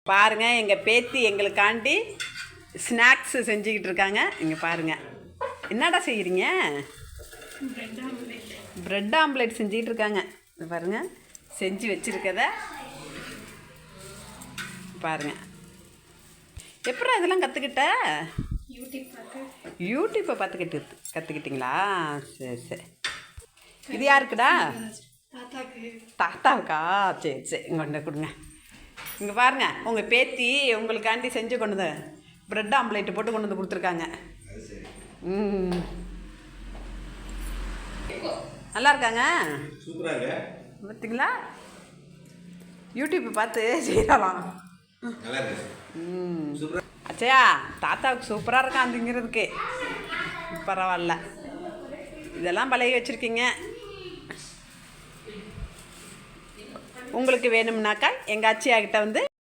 பாருங்கள், எங்கள் பேத்தி எங்களுக்காண்டி ஸ்நாக்ஸு செஞ்சுக்கிட்டு இருக்காங்க. இங்கே பாருங்கள், என்னடா செய்கிறீங்க? ப்ரெட் ஆம்லேட் செஞ்சுக்கிட்டு இருக்காங்க. இது பாருங்கள், செஞ்சு வச்சுருக்கத பாருங்கள். எப்படா இதெல்லாம் கற்றுக்கிட்ட? யூடியூப்பை பார்த்து கற்றுக்கிட்டிங்களா? சரி சரி. இது யாருக்குடா? தாத்தாவுக்கா? சரி சரி, இங்கே கொடுங்க. இங்கே பாருங்கள், உங்கள் பேத்தி உங்களுக்காண்டி செஞ்சு கொண்டு வந்து ப்ரெட் ஆம்லேட்டு போட்டு கொண்டு வந்து கொடுத்துருக்காங்க. நல்லா இருக்காங்க. பார்த்தீங்களா? யூடியூப்பை பார்த்து செய்யலாம். அச்சையா, தாத்தாவுக்கு சூப்பராக இருக்கான் திங்கிறதுக்கு. பரவாயில்ல, இதெல்லாம் பழகி வச்சுருக்கீங்க. உங்களுக்கு வேணும்னாக்கா எங்கள் அச்சியாக்கிட்ட வந்து